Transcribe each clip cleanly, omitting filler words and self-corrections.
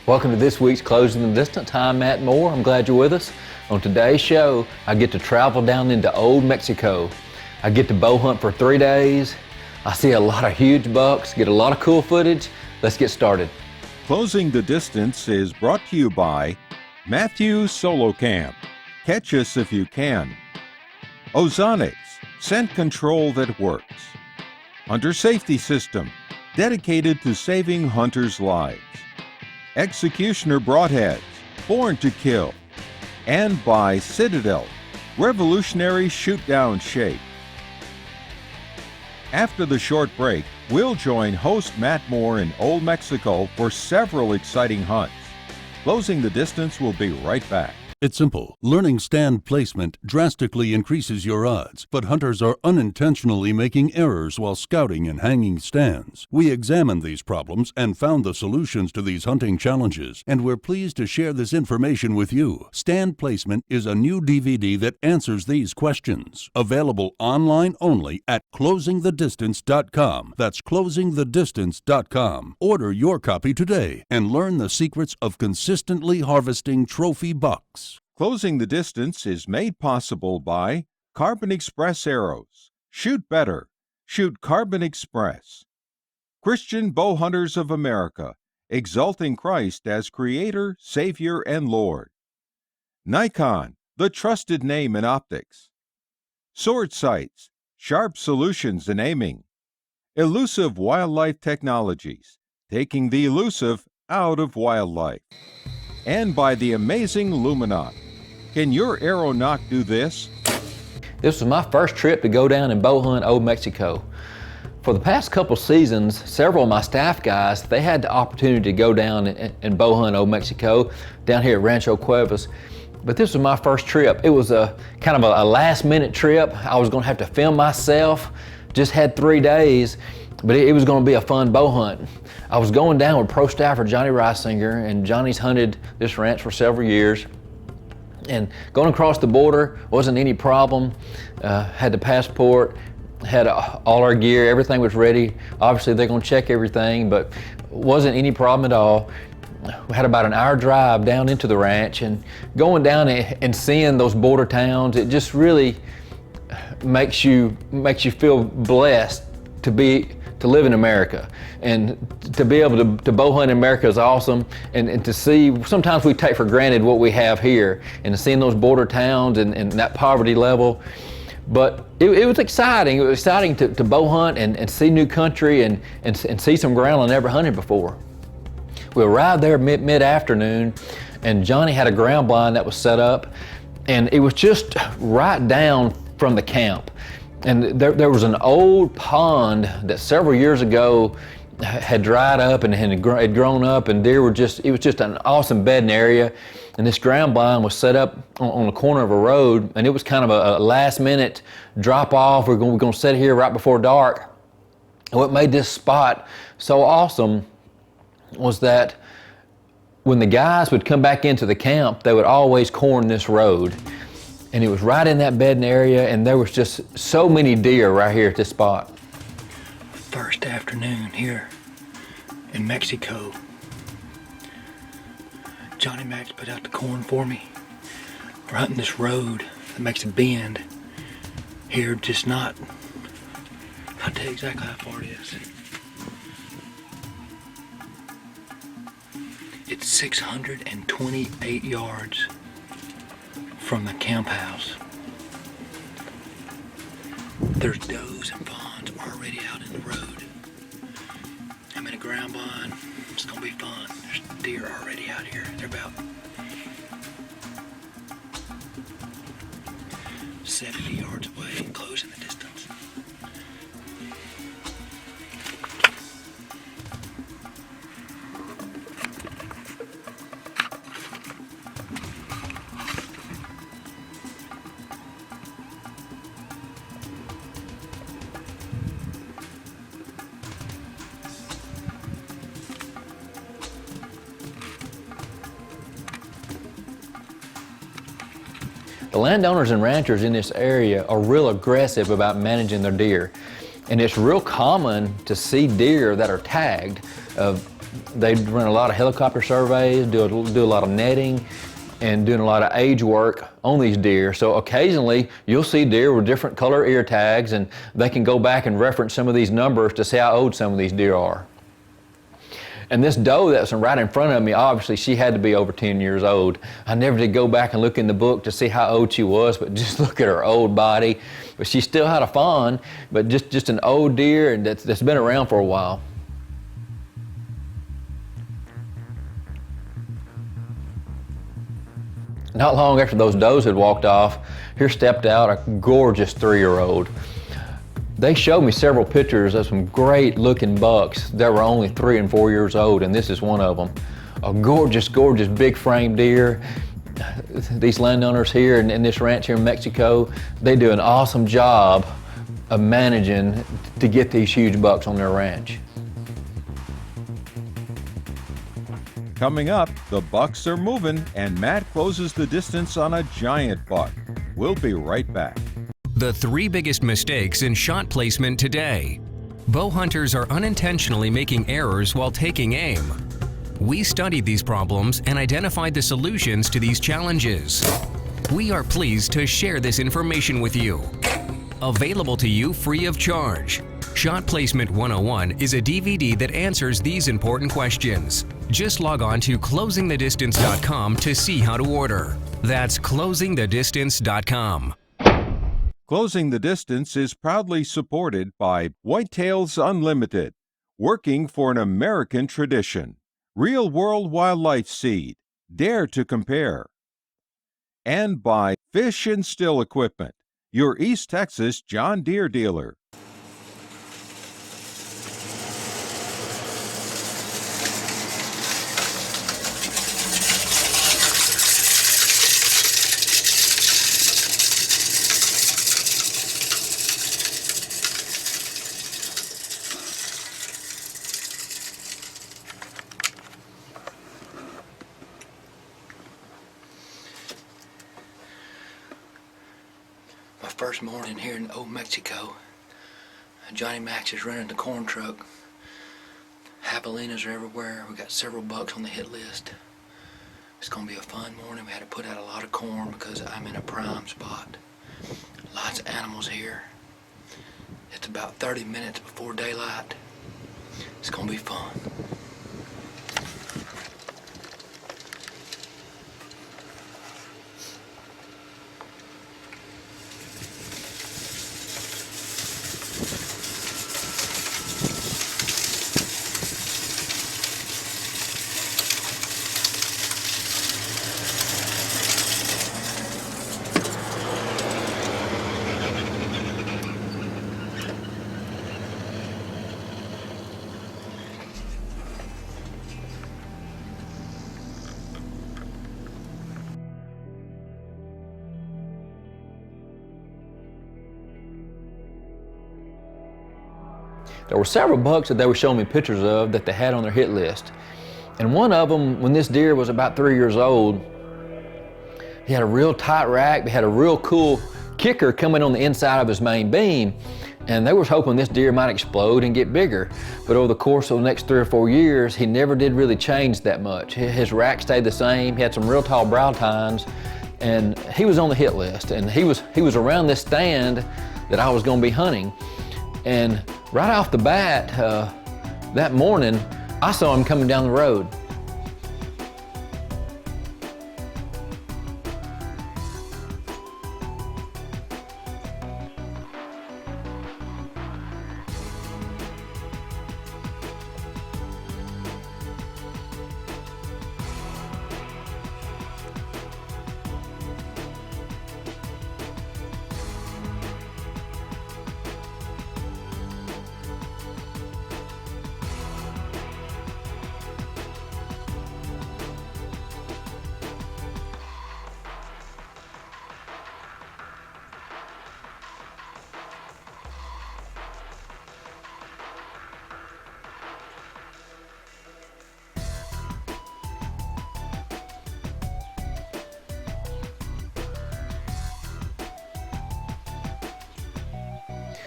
Welcome to this week's Closing the Distance. I'm Matt Moore. I'm glad you're with us. On today's show, I get to travel down into Old Mexico. I get to bow hunt for 3 days. I see a lot of huge bucks, get a lot of cool footage. Let's get started. Closing the Distance is brought to you by Matthews Solo Camp. Catch us if you can. Ozonics, scent control that works. Hunter Safety System, dedicated to saving hunters' lives. Executioner Broadheads, born to kill. And by Citadel, revolutionary shoot-down shape. After the short break, we'll join host Matt Moore in Old Mexico for several exciting hunts. Closing the Distance will be right back. It's simple. Learning stand placement drastically increases your odds, but hunters are unintentionally making errors while scouting and hanging stands. We examined these problems and found the solutions to these hunting challenges, and we're pleased to share this information with you. Stand Placement is a new DVD that answers these questions. Available online only at closingthedistance.com. That's closingthedistance.com. Order your copy today and learn the secrets of consistently harvesting trophy bucks. Closing the Distance is made possible by Carbon Express Arrows. Shoot better. Shoot Carbon Express. Christian Bow Hunters of America, exalting Christ as Creator, Savior, and Lord. Nikon, the trusted name in optics. Sword Sights, sharp solutions in aiming. Elusive Wildlife Technologies, taking the elusive out of wildlife. And by the amazing Luminot. Can your arrow nock do this? This was my first trip to go down and bow hunt Old Mexico. For the past couple seasons, several of my staff guys, they had the opportunity to go down and bow hunt Old Mexico down here at Rancho Cuevas. But this was my first trip. It was a kind of a last minute trip. I was gonna have to film myself, just had 3 days, but it was gonna be a fun bow hunt. I was going down with pro staffer Johnny Reisinger, and Johnny's hunted this ranch for several years. And going across the border wasn't any problem. Had the passport, had all our gear, everything was ready. Obviously they're gonna check everything, but wasn't any problem at all. We had about an hour drive down into the ranch, and going down and seeing those border towns, it just really makes you feel blessed to live in America, and to be able to bow hunt in America is awesome, and to see, sometimes we take for granted what we have here, and seeing those border towns and that poverty level. But it was exciting. It was exciting to bow hunt and see new country and see some ground I never hunted before. We arrived there mid-afternoon, and Johnny had a ground blind that was set up, and it was just right down from the camp. And there was an old pond that several years ago had dried up and had grown up, and deer it was just an awesome bedding area. And this ground blind was set up on the corner of a road, and it was kind of a last minute drop off. We're going to set here right before dark. And what made this spot so awesome was that when the guys would come back into the camp, they would always corn this road. And it was right in that bedding area, and there was just so many deer right here at this spot. First afternoon here in Mexico. Johnny Max put out the corn for me. We're hunting this road that makes a bend here, just not, I'll tell you exactly how far it is. It's 628 yards from the camp house. There's does and fawns already out in the road. I'm in a ground blind. It's gonna be fun. There's deer already out here. They're about 70 yards away and closing the distance. The landowners and ranchers in this area are real aggressive about managing their deer. And it's real common to see deer that are tagged. They run a lot of helicopter surveys, do a lot of netting, and doing a lot of age work on these deer. So occasionally you'll see deer with different color ear tags, and they can go back and reference some of these numbers to see how old some of these deer are. And this doe that's right in front of me, obviously she had to be over 10 years old. I never did go back and look in the book to see how old she was, but just look at her old body. But she still had a fawn, but just an old deer and that's been around for a while. Not long after those does had walked off, here stepped out a gorgeous 3-year-old. They showed me several pictures of some great looking bucks that were only 3 and 4 years old, and this is one of them. A gorgeous, gorgeous big frame deer. These landowners here in this ranch here in Mexico, they do an awesome job of managing to get these huge bucks on their ranch. Coming up, the bucks are moving and Matt closes the distance on a giant buck. We'll be right back. The 3 biggest mistakes in shot placement today. Bow hunters are unintentionally making errors while taking aim. We studied these problems and identified the solutions to these challenges. We are pleased to share this information with you. Available to you free of charge. Shot Placement 101 is a DVD that answers these important questions. Just log on to closingthedistance.com to see how to order. That's closingthedistance.com. Closing the Distance is proudly supported by Whitetails Unlimited, working for an American tradition. Real World Wildlife Seed, Dare to Compare. And by Fish and Still Equipment, your East Texas John Deere dealer. My first morning here in Old Mexico. Johnny Max is running the corn truck. Javelinas are everywhere. We got several bucks on the hit list. It's gonna be a fun morning. We had to put out a lot of corn because I'm in a prime spot. Lots of animals here. It's about 30 minutes before daylight. It's gonna be fun. There were several bucks that they were showing me pictures of that they had on their hit list. And one of them, when this deer was about 3 years old, he had a real tight rack. They had a real cool kicker coming on the inside of his main beam. And they was hoping this deer might explode and get bigger. But over the course of the next 3 or 4 years, he never did really change that much. His rack stayed the same. He had some real tall brow tines, and he was on the hit list. And he was around this stand that I was gonna be hunting. And right off the bat, that morning, I saw him coming down the road.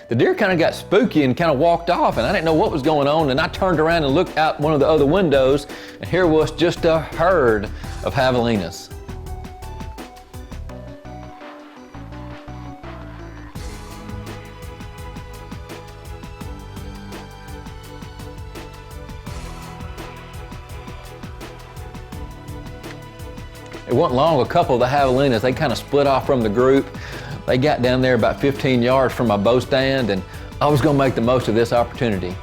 the deer kind of got spooky and kind of walked off, and I didn't know what was going on, and I turned around and looked out one of the other windows, and here was just a herd of javelinas. It wasn't long, a couple of the javelinas, they kind of split off from the group. They got down there about 15 yards from my bow stand, and I was gonna make the most of this opportunity.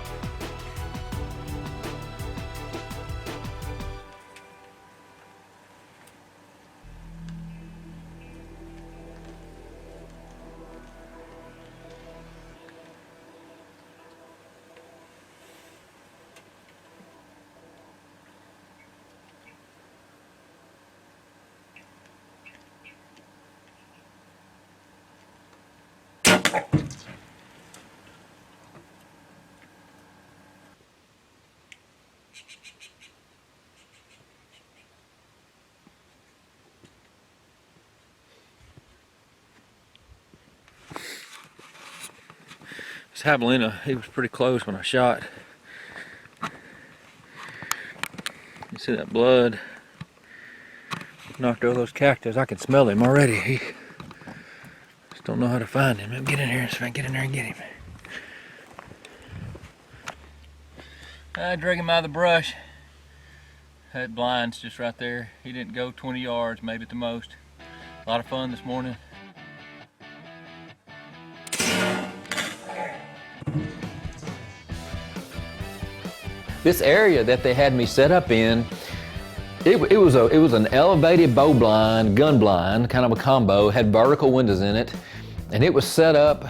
This javelina, he was pretty close when I shot. You see that blood? Knocked over those cactus. I can smell him already. He just don't know how to find him. Let me get in here and see if I can get in there and get him. I drag him out of the brush. That blind's just right there. He didn't go 20 yards, maybe at the most. A lot of fun this morning. This area that they had me set up in, it was an elevated bow blind, gun blind, kind of a combo, had vertical windows in it, and it was set up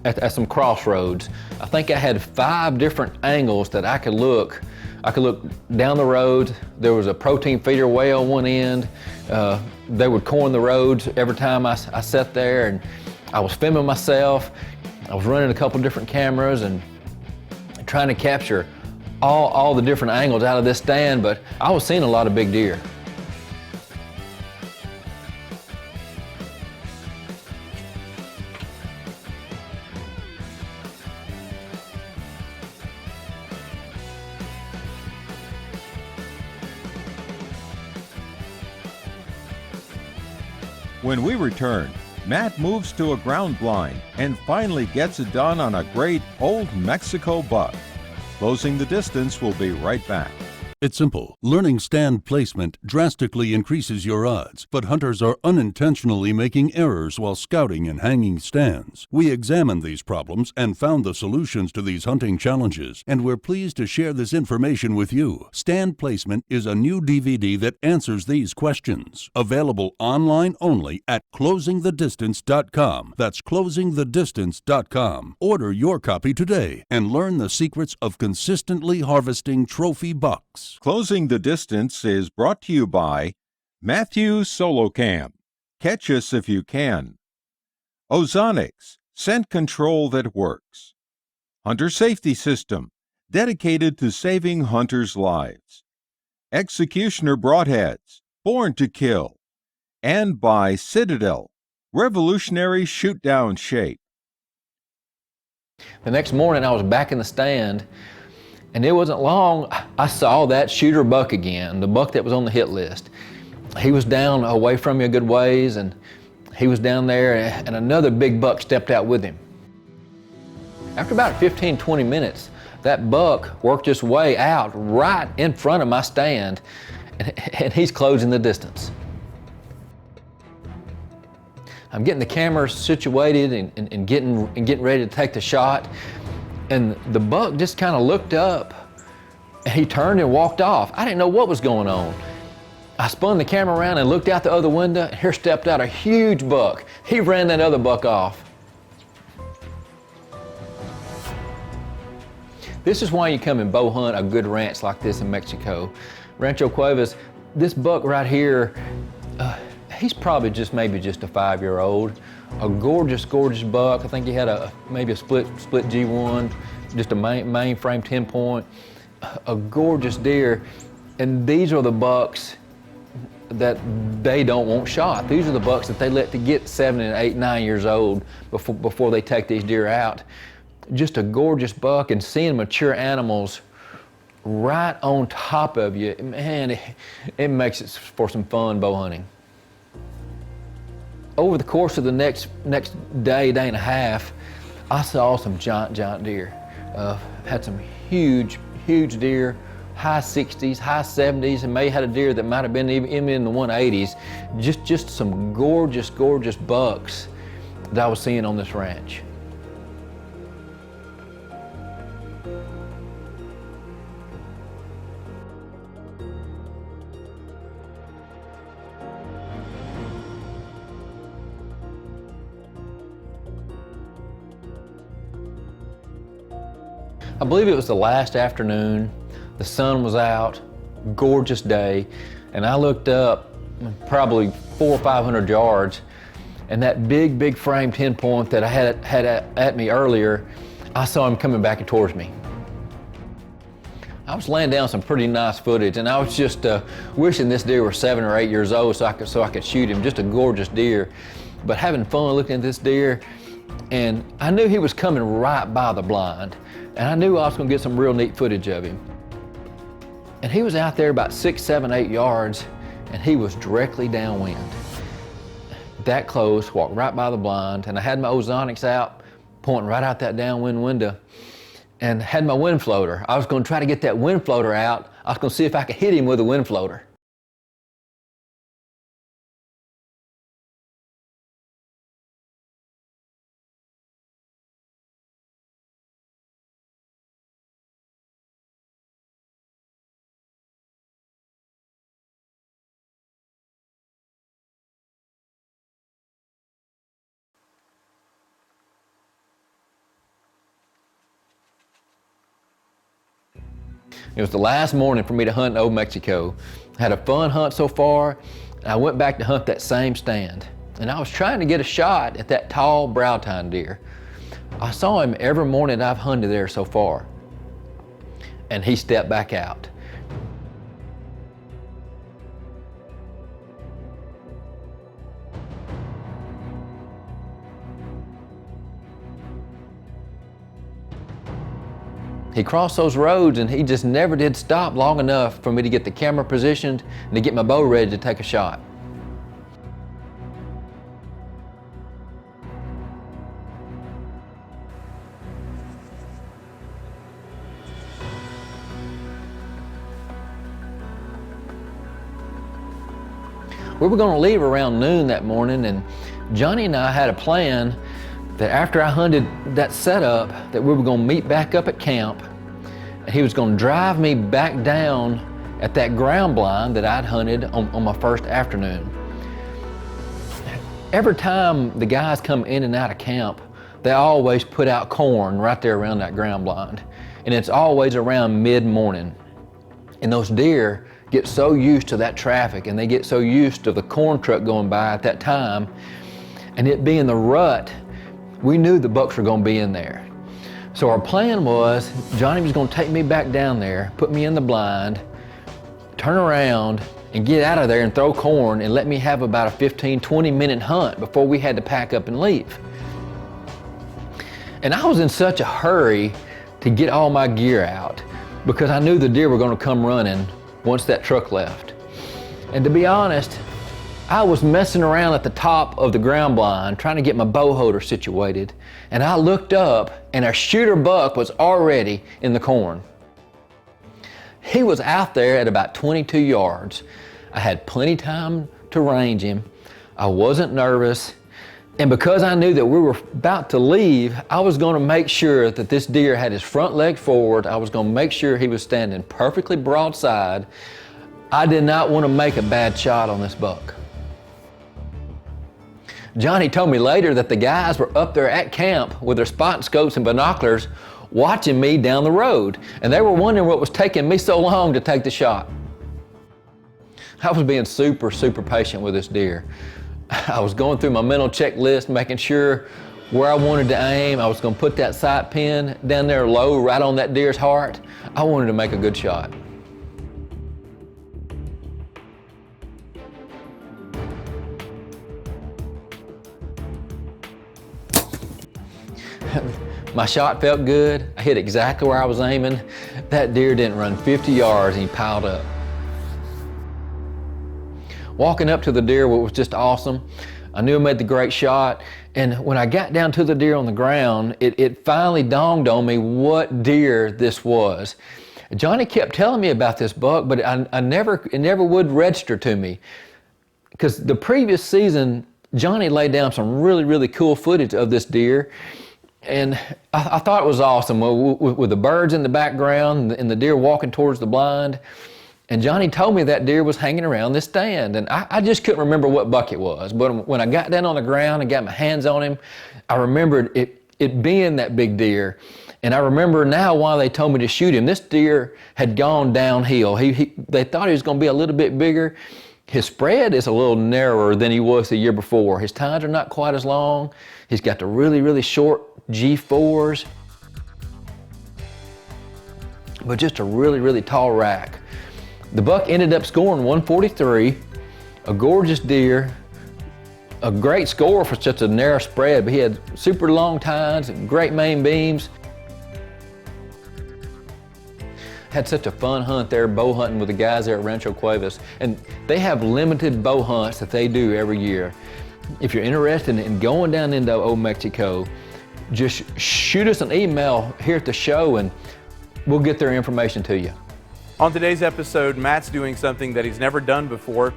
at some crossroads. I think I had 5 different angles that I could look. I could look down the road. There was a protein feeder way on one end. They would corn the roads every time I sat there, and I was filming myself. I was running a couple different cameras and trying to capture all the different angles out of this stand, but I was seeing a lot of big deer. When we return, Matt moves to a ground blind and finally gets it done on a great Old Mexico buck. Closing the Distance will be right back. It's simple. Learning stand placement drastically increases your odds, but hunters are unintentionally making errors while scouting and hanging stands. We examined these problems and found the solutions to these hunting challenges, and we're pleased to share this information with you. Stand Placement is a new DVD that answers these questions. Available online only at closingthedistance.com. That's closingthedistance.com. Order your copy today and learn the secrets of consistently harvesting trophy bucks. Closing the Distance is brought to you by Matthew Solocam, Catch Us If You Can, Ozonics, Scent Control That Works, Hunter Safety System, dedicated to saving hunters' lives, Executioner Broadheads, Born to Kill, and by Citadel, revolutionary shoot-down shape. The next morning I was back in the stand, and it wasn't long, I saw that shooter buck again, the buck that was on the hit list. He was down away from me a good ways, and he was down there, and another big buck stepped out with him. After about 15, 20 minutes, that buck worked his way out right in front of my stand, and he's closing the distance. I'm getting the camera situated and getting ready to take the shot, and the buck just kind of looked up, and he turned and walked off. I didn't know what was going on. I spun the camera around and looked out the other window, and here stepped out a huge buck. He ran that other buck off. This is why you come and bow hunt a good ranch like this in Mexico. Rancho Cuevas, this buck right here, he's probably maybe just a 5-year-old. A gorgeous, gorgeous buck. I think he had maybe a split G1, just a mainframe 10-point. A gorgeous deer. And these are the bucks that they don't want shot. These are the bucks that they let to get 7 and 8, 9 years old before they take these deer out. just a gorgeous buck, and seeing mature animals right on top of you, man, it makes it for some fun bow hunting. Over the course of the next day and a half, I saw some giant deer. Had some huge deer, high 60s, high 70s, and may had a deer that might have been even in the 180s. Just some gorgeous bucks that I was seeing on this ranch. I believe it was the last afternoon. The sun was out, gorgeous day, and I looked up probably 400 or 500 yards, and that big frame 10-point that I had at me earlier, I saw him coming back towards me. I was laying down some pretty nice footage, and I was just wishing this deer were 7 or 8 years old so I could shoot him. Just a gorgeous deer, but having fun looking at this deer. And I knew he was coming right by the blind, and I knew I was going to get some real neat footage of him. And he was out there about 6, 7, 8 yards, and he was directly downwind. That close, walked right by the blind, and I had my ozonics out, pointing right out that downwind window, and had my wind floater. I was going to try to get that wind floater out. I was going to see if I could hit him with a wind floater. It was the last morning for me to hunt in Old Mexico. I had a fun hunt so far, and I went back to hunt that same stand. And I was trying to get a shot at that tall brow tine deer. I saw him every morning I've hunted there so far, and he stepped back out. He crossed those roads, and he just never did stop long enough for me to get the camera positioned and to get my bow ready to take a shot. We were going to leave around noon that morning, and Johnny and I had a plan that after I hunted that setup, that we were going to meet back up at camp, and he was going to drive me back down at that ground blind that I'd hunted on my first afternoon. Every time the guys come in and out of camp, they always put out corn right there around that ground blind, and it's always around mid-morning. And those deer get so used to that traffic, and they get so used to the corn truck going by at that time, and it being the rut, we knew the bucks were going to be in there. So our plan was, Johnny was going to take me back down there, put me in the blind, turn around and get out of there and throw corn and let me have about a 15-20 minute hunt before we had to pack up and leave. And I was in such a hurry to get all my gear out because I knew the deer were going to come running once that truck left. And to be honest, I was messing around at the top of the ground blind trying to get my bow holder situated, and I looked up and a shooter buck was already in the corn. He was out there at about 22 yards. I had plenty time to range him. I wasn't nervous, and because I knew that we were about to leave, I was going to make sure that this deer had his front leg forward. I was going to make sure he was standing perfectly broadside. I did not want to make a bad shot on this buck. Johnny told me later that the guys were up there at camp with their spotting scopes and binoculars watching me down the road, and they were wondering what was taking me so long to take the shot. I was being super patient with this deer. I was going through my mental checklist, making sure where I wanted to aim. I was going to put that sight pin down there low, right on that deer's heart. I wanted to make a good shot. My shot felt good. I hit exactly where I was aiming. That deer didn't run 50 yards and he piled up. Walking up to the deer was just awesome. I knew I made the great shot. And when I got down to the deer on the ground, it finally dawned on me what deer this was. Johnny kept telling me about this buck, but it never would register to me. Because the previous season, Johnny laid down some really, really cool footage of this deer. And I thought it was awesome with the birds in the background and the deer walking towards the blind. And Johnny told me that deer was hanging around this stand. And I just couldn't remember what buck it was. But when I got down on the ground and got my hands on him, I remembered it being that big deer. And I remember now why they told me to shoot him. This deer had gone downhill. They thought he was going to be a little bit bigger. His spread is a little narrower than he was the year before. His tines are not quite as long. He's got the really, really short G4s, but just a really, really tall rack. The buck ended up scoring 143, a gorgeous deer, a great score for such a narrow spread, but he had super long tines and great main beams. Had such a fun hunt there, bow hunting with the guys there at Rancho Cuevas. And they have limited bow hunts that they do every year. If you're interested in going down into Old Mexico, just shoot us an email here at the show and we'll get their information to you. On today's episode, Matt's doing something that he's never done before,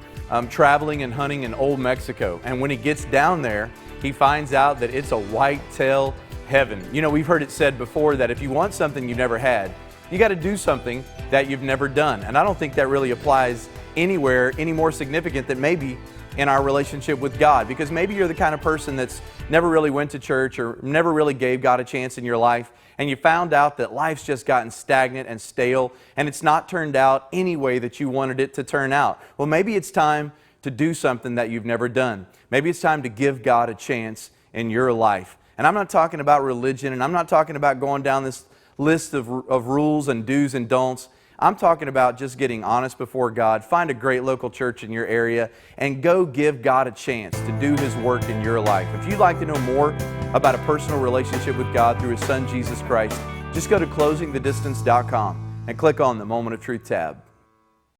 traveling and hunting in Old Mexico. And when he gets down there, he finds out that it's a whitetail heaven. You know, we've heard it said before that if you want something you've never had, you got to do something that you've never done. And I don't think that really applies anywhere any more significant than maybe in our relationship with God, because maybe you're the kind of person that's never really went to church or never really gave God a chance in your life, and you found out that life's just gotten stagnant and stale and it's not turned out any way that you wanted it to turn out. Well, maybe it's time to do something that you've never done. Maybe it's time to give God a chance in your life. And I'm not talking about religion, and I'm not talking about going down this list of rules and do's and don'ts. I'm talking about just getting honest before God. Find a great local church in your area and go give God a chance to do His work in your life. If you'd like to know more about a personal relationship with God through His Son, Jesus Christ, just go to closingthedistance.com and click on the Moment of Truth tab.